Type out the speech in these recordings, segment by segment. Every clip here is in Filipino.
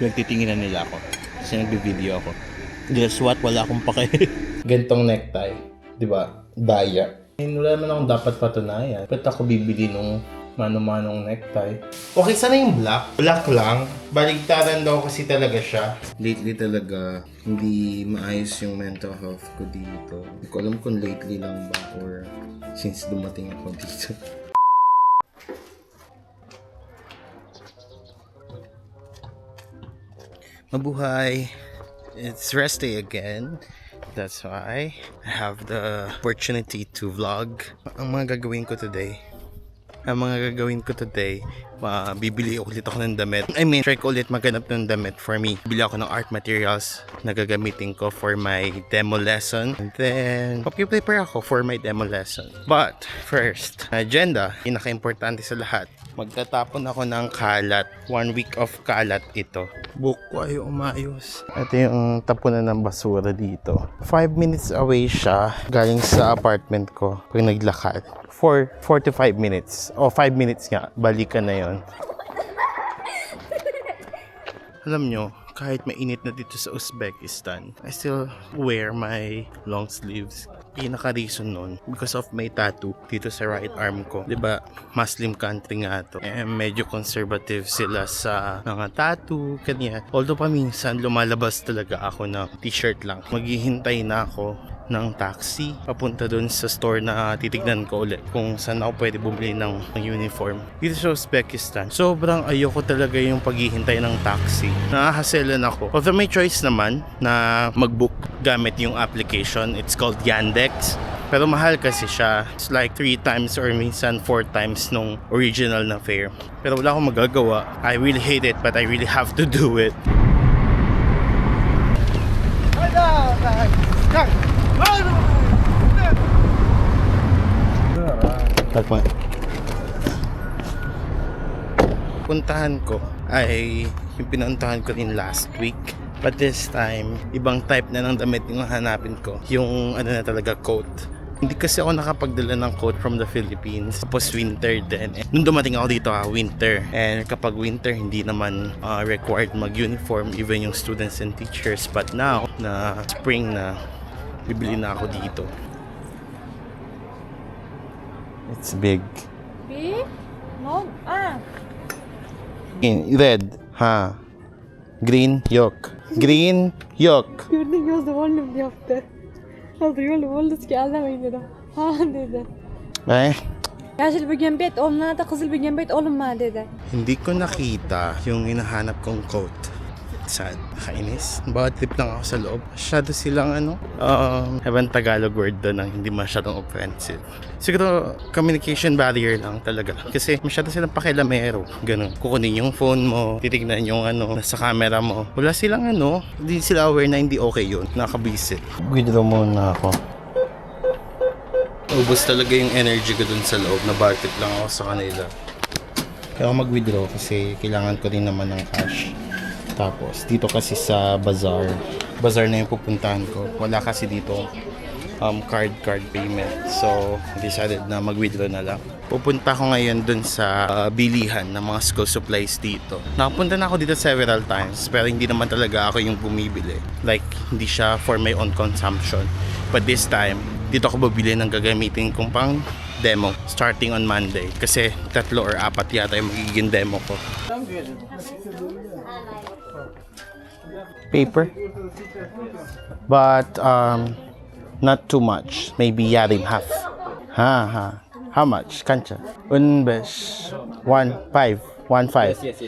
Nagtitinginan nila ako kasi nagbe-video ako. Guess what? Wala akong pake. Gantong necktie. Diba? Daya. Wala naman akong dapat patunayan. Ba't ako bibili nung mano-manong necktie? Okay, sana yung black. Black lang. Baligtaran daw kasi talaga siya. Lately talaga, hindi maayos yung mental health ko dito. Hindi ko alam kung lately lang ba or since dumating ako dito. Mabuhay! It's rest day again. That's why I have the opportunity to vlog. Ang mga gagawin ko today, bibili ulit ako ng damit. Try ko ulit maghanap ng damit for me. Bili ako ng art materials na gagamitin ko for my demo lesson. And then, prepare ako for my demo lesson. But, first, agenda, pinaka-importante sa lahat. Magtatapon ako ng kalat. 1 week of kalat ito. Book ko ay umayos. Ito yung tapunan ng basura dito. 5 minutes away siya galing sa apartment ko pag naglakad. 45 minutes. O 5 minutes nga. Balikan na yon. Alam nyo, kahit mainit na dito sa Uzbekistan, I still wear my long sleeves. Pinaka-reason nun, because of my tattoo dito sa right arm ko. Diba, Muslim country nga to. Medyo conservative sila sa mga tattoo, kanya. Although paminsan, lumalabas talaga ako ng t-shirt lang. Maghihintay na ako ng taxi papunta dun sa store na titignan ko ulit kung saan ako pwede bumili ng uniform dito sa Uzbekistan. Sobrang ayoko talaga yung paghihintay ng taxi. Nahahaselan ako. Although may choice naman na mag-book gamit yung application. It's called Yandex. Pero mahal kasi siya. It's like 3 times or minsan 4 times nung original na fare. Pero wala akong magagawa. I really hate it but I really have to do it. Tagma. Puntahan ko ay yung pinuntahan ko rin last week. But this time, ibang type na ng damit yung hanapin ko. Yung na talaga coat. Hindi kasi ako nakapagdala ng coat from the Philippines. Tapos winter din. Nung dumating ako dito, winter. And kapag winter, hindi naman required mag-uniform even yung students and teachers. But now, na spring na, bibili na ako dito. It's big. Big? No. Red. Ha. Green. Yok. Green. Yok. Gördün gözle oğlum yaptı. Aldı yolu oldu ki anlamayın dedi. Ha dedi. Yeşil bir gembet onlara da kızıl bir gembet olunma dedi. Hindi ko nakita yung hinahanap kong coat. Sad. Kainis. Bawat trip lang ako sa loob. Masyado silang ewan Tagalog word doon na hindi masyadong offensive. Siguro communication barrier lang talaga. Kasi masyado silang pakilamero. Ganun. Kukunin yung phone mo, titignan yung nasa camera mo. Wala silang hindi sila aware na hindi okay yun. Nakabisit. Withdraw muna ako. Ubus talaga yung energy ko dun sa loob. Nabawat trip lang ako sa kanila. Kaya ako mag-withdraw kasi kailangan ko din naman ng cash. Tapos, dito kasi sa bazaar na yung pupuntahan ko. Wala kasi dito card payment. So, decided na mag-withdraw na lang. Pupunta ko ngayon dun sa bilihan ng mga school supplies dito. Nakapunta na ako dito several times, pero hindi naman talaga ako yung bumibili. Like, hindi siya for my own consumption. But this time, dito ako bibili ng gagamitin kong pang demo starting on Monday. Kasi 3 or 4 yata yung magiging demo ko. Paper, but not too much. Maybe yarim half. How much? Kancha. Unbesh 1.5. Yes.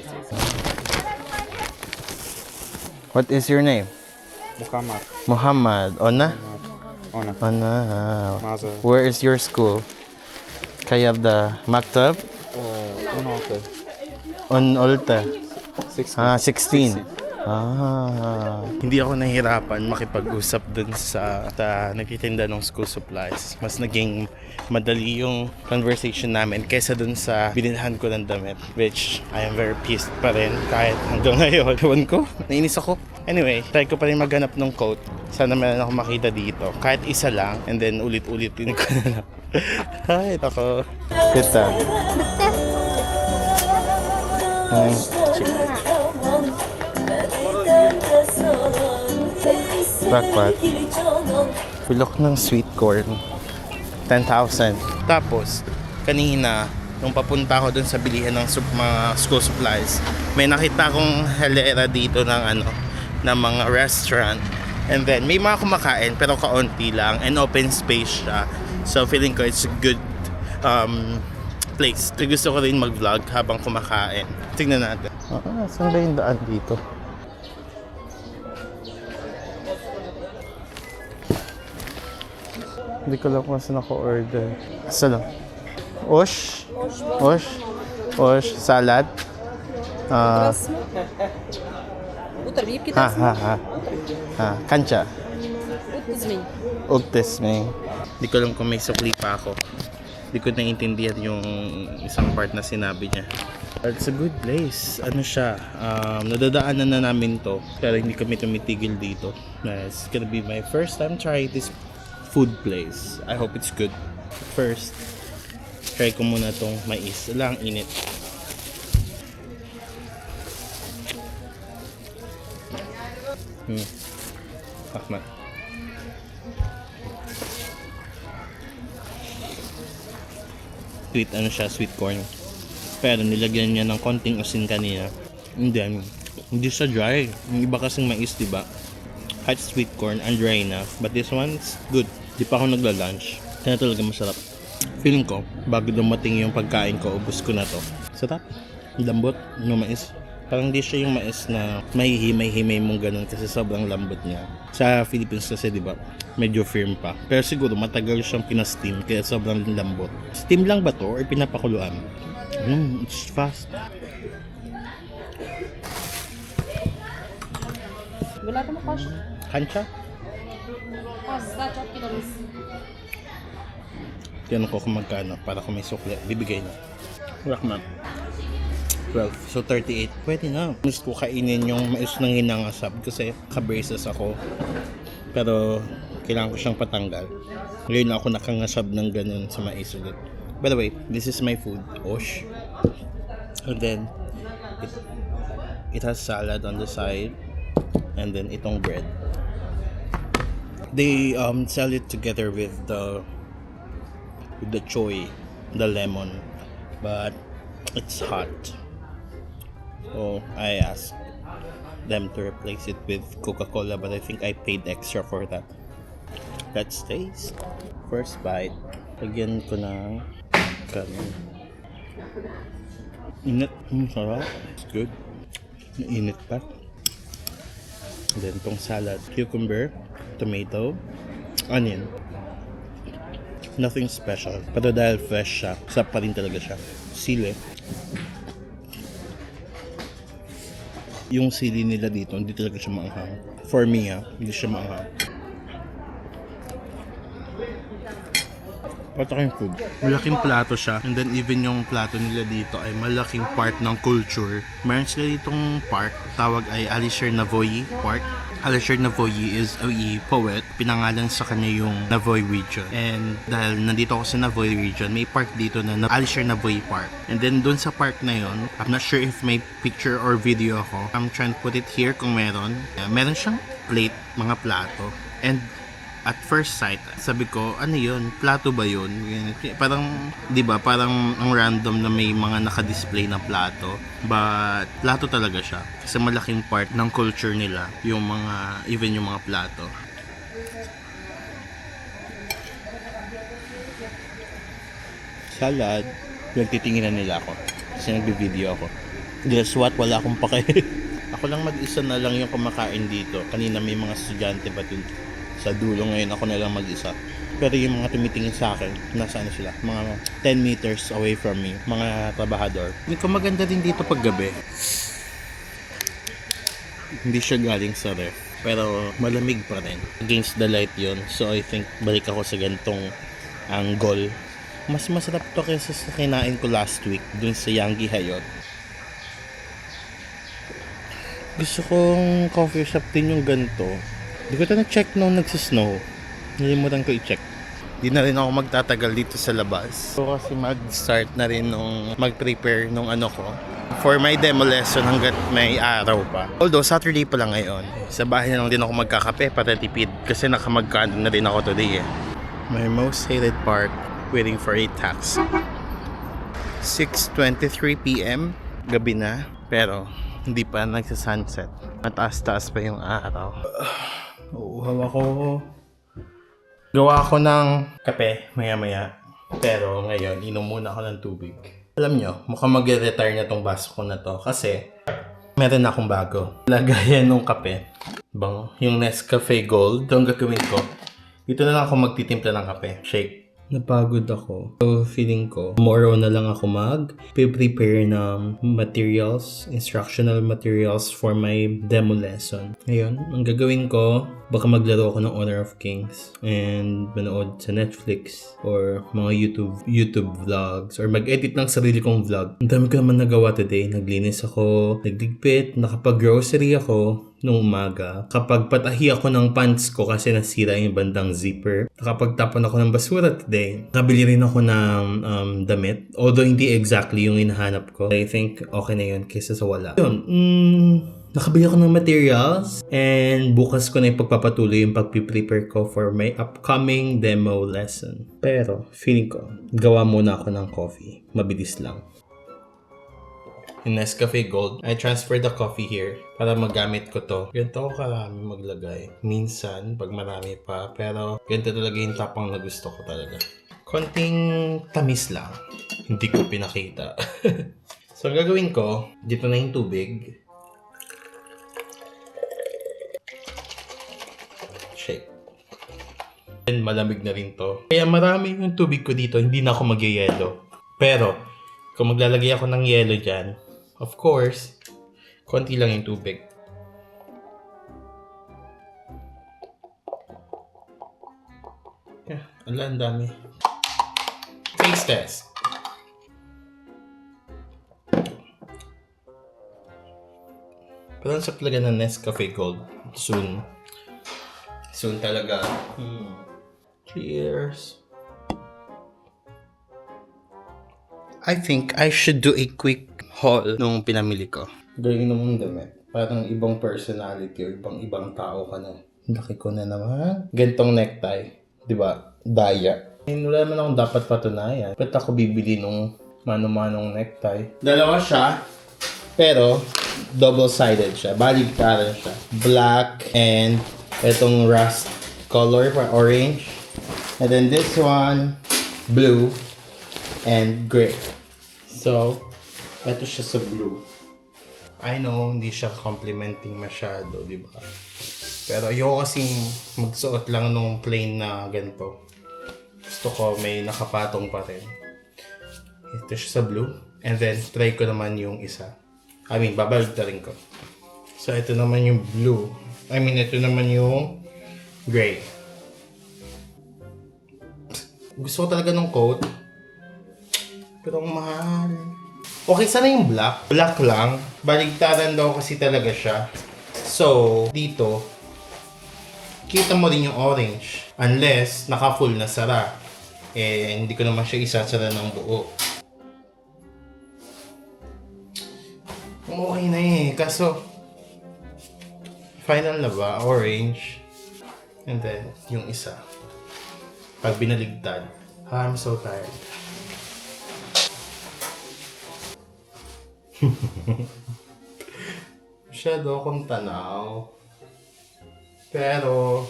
What is your name? Muhammad. Ona. Where is your school? Kayabda Maktab? Unolta. 16. Hindi ako nahihirapan makipag-usap dun sa nagtitinda ng school supplies. Mas naging madali yung conversation namin kaysa dun sa binilhan ko ng damit, which I am very pissed pa rin kahit hanggang ngayon. Ewan ko, nainis ako. Anyway, try ko pa rin maghanap ng coat. Sana meron ako makita dito. Kahit isa lang, and then ulit-ulitin ko na lang. Ay, ako. Kita. Jackpot. Pilok ng sweet corn. 10,000. Tapos, kanina, nung papunta ako dun sa bilihan ng mga school supplies, may nakita akong halera dito ng ng mga restaurant. And then, may mga kumakain pero kaunti lang and open space siya. So, feeling ko it's a good place. So, gusto ko rin mag-vlog habang kumakain. Tingnan natin. Saan ba yung daan dito? Hindi ko lang kung saan ako order. Saan lang? Osh? Osh? Salad? Kancha? Ugtesmeng. Hindi ko lang kung may sukli pa ako. Hindi ko naiintindihan yung isang part na sinabi niya. It's a good place. Ano siya? Nadadaanan na namin to. Pero hindi kami tumitigil dito. It's gonna be my first time trying this food place. I hope it's good. First, try ko muna tong mais. Lang init. Ahmad. Sweet siya, sweet corn. Pero nilagyan niya ng konting asin kanina. And then, hindi siya dry. Yung iba kasing mais, diba? Kahit sweet corn, and dry na. But this one's good. Di pa ako nagla-lunch. Kaya talaga masarap. Feeling ko, bago dumating yung pagkain ko, ubos ko na to. Sarap. Lambot ng mais. Parang di siya yung mais na mahihimay-himay mong ganun kasi sobrang lambot niya. Sa Philippines kasi, diba, medyo firm pa. Pero siguro matagal siyang pina-steam kaya sobrang lambot. Steam lang ba to or pinapakuluan? It's fast. Wala ka makasya. Kancha? Tiyan ko kung magkano para kung may sukli. Bibigay na. Rahman. 12. So 38. Pwede na. Gusto ko kainin yung mais ng hinangasab kasi ka-braces ako. Pero kailangan ko siyang patanggal. Ngayon na ako nakangasab ng ganun sa mais ulit. By the way, this is my food. Osh. And then, it has salad on the side. And then itong bread. They sell it together with the choy, the lemon, but it's hot. So I asked them to replace it with Coca-Cola, but I think I paid extra for that. Let's taste. First bite. Lagyan ko ng kanin. Init. Sarap. It's good. Init pa. Then tong salad, cucumber, tomato, onion. Nothing special. Pero dahil fresh siya, sarap pa rin talaga siya. Sili. Yung sili nila dito, hindi talaga siya maanghang. For me, hindi siya maanghang. Pataking food. Malaking plato siya. And then even yung plato nila dito ay malaking part ng culture. Meron sila ditong park. Tawag ay Alisher Navoy Park. Alisher Navoy is a poet. Pinangalan sa kanya yung Navoy region. And dahil nandito ako sa Navoy region, may park dito na Alisher Navoy Park. And then dun sa park na yon, I'm not sure if may picture or video ako. I'm trying to put it here kung meron. Meron siyang plate, mga plato. And at first sight, sabi ko, ano yun? Plato ba yun? Parang, di ba, parang ang random na may mga naka-display na plato. But, plato talaga siya. Kasi malaking part ng culture nila, yung mga, even yung mga plato. Salad. Nagtitinginan nila ako. Kasi nagbe-video ako. Guess what? Wala akong pake. Ako lang mag-isa na lang yung kumakain dito. Kanina may mga estudyante ba dun sa dulo, ngayon ako na lang mag-isa. Pero yung mga tumitingin sa akin, nasaan sila? Mga 10 meters away from me. Mga trabahador. Hindi ko maganda din dito pag gabi. Hindi siya galing sa ref. Pero malamig pa rin. Against the light yon. So I think balik ako sa gantong angle. Mas masarap to kaysa sa kinain ko last week dun sa Yangi Hayot. Gusto kong coffee shop din yung ganito. Hindi ko ito na-check nung nagsisnow. Nalimutan ko i-check. Di na rin ako magtatagal dito sa labas. So kasi mag-start na rin nung mag-prepare nung ano ko for my demo lesson hanggat may araw pa. Although Saturday pa lang ngayon. Sa bahay na lang din ako magkakape para tipid kasi nakamagkano na rin ako today eh. My most hated part, waiting for a taxi. 6:23 p.m. Gabi na, pero hindi pa nagsa-sunset. Mataas-taas pa yung araw. Uuhaw ako. Gawa ako ng kape maya-maya. Pero ngayon, inom muna ako ng tubig. Alam nyo, mukhang mag-retire na tong baso ko na to kasi meron akong bago. Lagayan ng kape. Bang, yung Nescafe Gold. Ito ang gagawin ko. Dito na lang ako magtitimpla ng kape. Shake. Napagod ako. So, feeling ko, tomorrow na lang ako mag-prepare ng materials, instructional materials for my demo lesson. Ngayon, ang gagawin ko, baka maglaro ako ng Honor of Kings and manood sa Netflix or mga YouTube vlogs or mag-edit ng sarili kong vlog. Ang dami ko naman nagawa today. Naglinis ako, nagligpit, nakapag-grocery ako nung umaga. Kapag patahi ako ng pants ko kasi nasira yung bandang zipper. Nakapagtapon ako ng basura today. Nakabili rin ako ng damit. Although hindi exactly yung hinahanap ko. I think okay na yun kaysa sa wala. Yun, nakabili ako ng materials and bukas ko na ipagpapatuloy yung pagpiprepare ko for my upcoming demo lesson. Pero feeling ko, gawa muna ako ng coffee. Mabilis lang. Yung Nescafe Gold, I transferred the coffee here para magamit ko to. Ganito ko karami maglagay. Minsan, pag marami pa. Pero ganito talaga yung tapang na gusto ko talaga. Konting tamis lang. Hindi ko pinakita. So, ang gagawin ko, dito na yung tubig. Shake. And malamig na rin to. Kaya marami yung tubig ko dito, hindi na ako mag-yelo. Pero, kung maglalagay ako ng yelo dyan, of course, konti lang yung tubig. Yeah, ang dami. Taste test. Parang sa talaga ng Nescafe Gold. Soon. Soon talaga. Cheers. I think I should do a quick haul nung pinamili ko. Galing naman damit. Parang ibang personality o ibang tao ka na. Laki ko na naman. Gantong necktie. Diba? Daya. Wala naman akong dapat patunayan. Ba't ako bibili nung mano-manong necktie? Dalawa siya. Pero, double-sided siya. Baligtaran siya. Black and itong rust color for orange. And then this one, blue and gray. So, ito siya sa blue. I know, hindi siya complimenting masyado, di ba? Pero ayoko kasing magsuot lang nung plain na ganito. Gusto ko may nakapatong pa rin. Ito siya sa blue. And then, try ko naman yung isa. Babaligtarin ko. So, ito naman yung blue. Ito naman yung gray. Gusto ko talaga ng coat. Pero ang mahal. Okay, sana yung black. Black lang. Baligtaran daw kasi talaga siya. So, dito, kita mo rin yung orange. Unless, naka-full na sara. Hindi ko naman siya isasara ng buo. Okay na Kaso, final na ba? Orange. And then, yung isa. Pag binaligtad. I'm so tired. Masyado akong tanaw. Pero,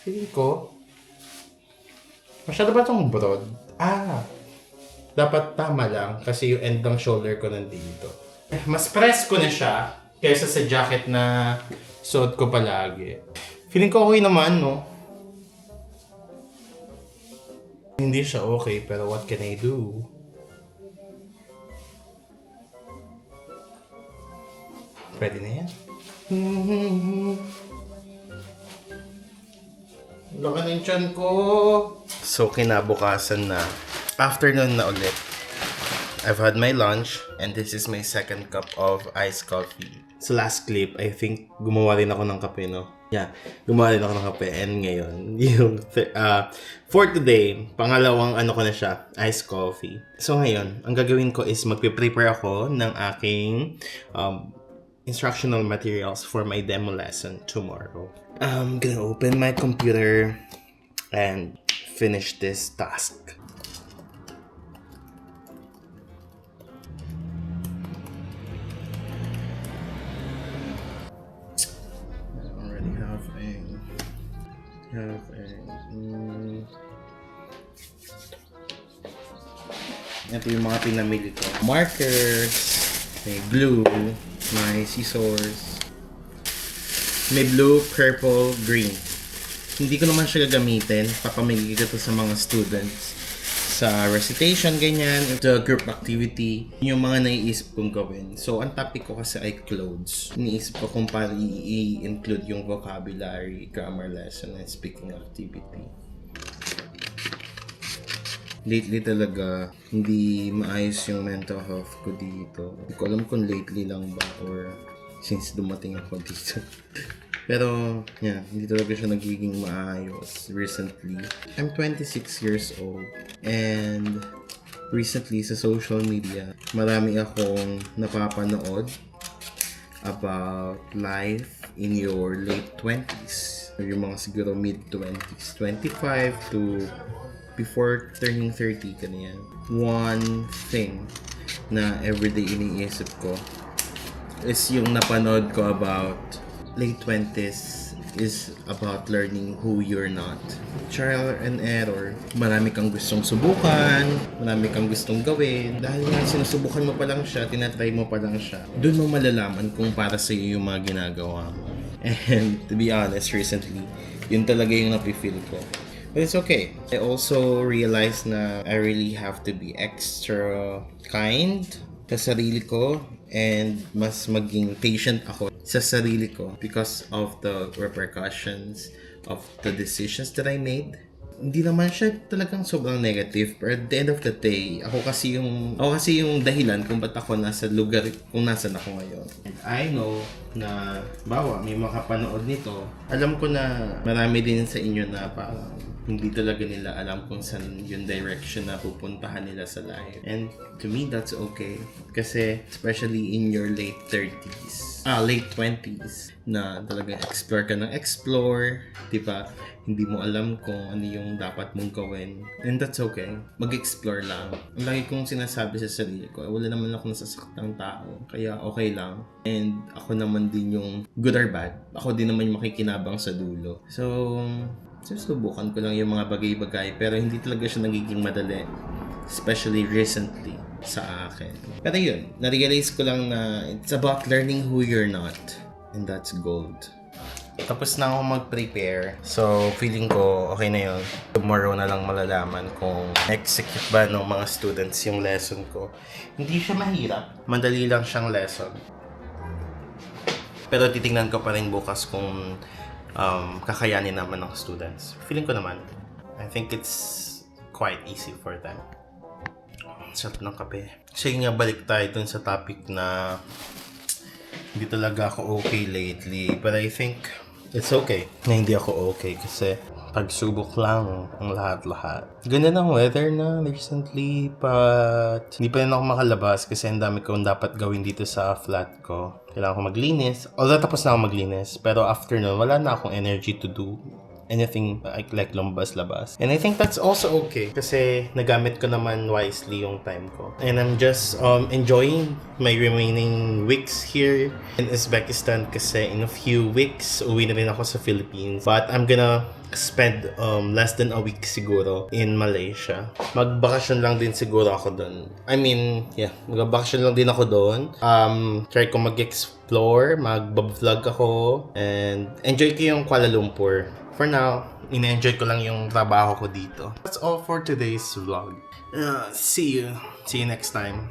feeling ko, masyado ba itong broad? Dapat tama lang kasi yung end ng shoulder ko nandito. Mas press ko na siya kaysa sa jacket na suot ko palagi. Feeling ko okay naman, no? Hindi siya okay, pero what can I do? Pwede na yan. Laka na yung tiyan ko. So, kinabukasan na. Afternoon na ulit. I've had my lunch, and this is my second cup of iced coffee. Sa last clip, I think gumawa rin ako ng kape, no? Yeah, gumawa rin ako ng kape. And ngayon, for today, pangalawang ko na siya, iced coffee. So ngayon, ang gagawin ko is magpe-prepare ako ng aking instructional materials for my demo lesson tomorrow. I'm gonna open my computer and finish this task. Ito yung mga pinamili ko. Markers, may glue, may scissors, may blue, purple, green. Hindi ko naman siya gagamitin. Papamili ko to sa mga students. Sa recitation, ganyan. Ito, group activity. Yung mga naiisip kong gawin. So, ang topic ko kasi ay clothes. Iniisip ko kung paano i-include yung vocabulary, grammar lesson, and speaking activity. Lately talaga, hindi maayos yung mental health ko dito. Hindi ko alam kung lately lang ba or since dumating ako dito. Pero, yeah, hindi talaga siya nagiging maayos recently. I'm 26 years old and recently sa social media, marami akong napapanood about life in your late 20s. Yung mga siguro mid-20s, 25 to before turning 30 kanyan. One thing na everyday iniisip ko is yung napanood ko about late 20s is about learning who you're not. Trial and error. Marami kang gustong subukan, marami kang gustong gawin. Dahil nga sinusubukan mo pa lang siya, tinatry mo pa lang siya, doon mo malalaman kung para sa iyo yung mga ginagawa mo. And to be honest, recently, yun talaga yung napifeel ko. But it's okay. I also realized na I really have to be extra kind sa sarili ko and mas maging patient ako sa sarili ko because of the repercussions of the decisions that I made. Hindi naman siya talagang sobrang negative, but at the end of the day, ako kasi yung dahilan kung ba't ako nasa lugar kung nasan ako ngayon. And I know na bawa may makapanood nito, alam ko na marami din sa inyo na parang hindi talaga nila alam kung saan yung direction na pupuntahan nila sa life. And to me, that's okay. Kasi especially in your late 20s, na talagang explore ka ng explore, diba? Hindi mo alam kung ano yung dapat mong gawin. And that's okay. Mag-explore lang. Ang lagi kong sinasabi sa sarili ko, wala naman ako nasasaktang tao. Kaya okay lang. And ako naman din yung good or bad. Ako din naman yung makikinabang sa dulo. So, susubukan ko lang yung mga bagay-bagay. Pero hindi talaga siya nagiging madali. Especially recently sa akin. Pero yun, na-realize ko lang na it's about learning who you're not. And that's gold. Tapos na ako mag-prepare. So, feeling ko okay na yun. Tomorrow na lang malalaman kung execute ba ng mga students yung lesson ko. Hindi siya mahirap. Madali lang siyang lesson. Pero titingnan ko pa rin bukas kung kakayanin naman ng students. Feeling ko naman, I think it's quite easy for them. Sarap ng kape. Sige nga, balik tayo dun sa topic na hindi talaga ako okay lately. But I think it's okay na hindi ako okay kasi pagsubok lang ang lahat-lahat. Ganda ng weather na recently, but hindi pa rin ako makalabas kasi ang dami kong dapat gawin dito sa flat ko. Kailangan ko maglinis. Although tapos na ako maglinis, pero after nun, wala na akong energy to do anything like lumbas-labas. And I think that's also okay kasi nagamit ko naman wisely yung time ko. And I'm just enjoying my remaining weeks here in Uzbekistan kasi in a few weeks, uwi na rin ako sa Philippines. But I'm gonna spend less than a week siguro in Malaysia. Magbakasyon lang din siguro ako doon. I mean, yeah, magbakasyon lang din ako doon. Try ko mag-explore, mag-vlog ako, and enjoy ko yung Kuala Lumpur. For now, ina-enjoy ko lang yung trabaho ko dito. That's all for today's vlog. See you next time.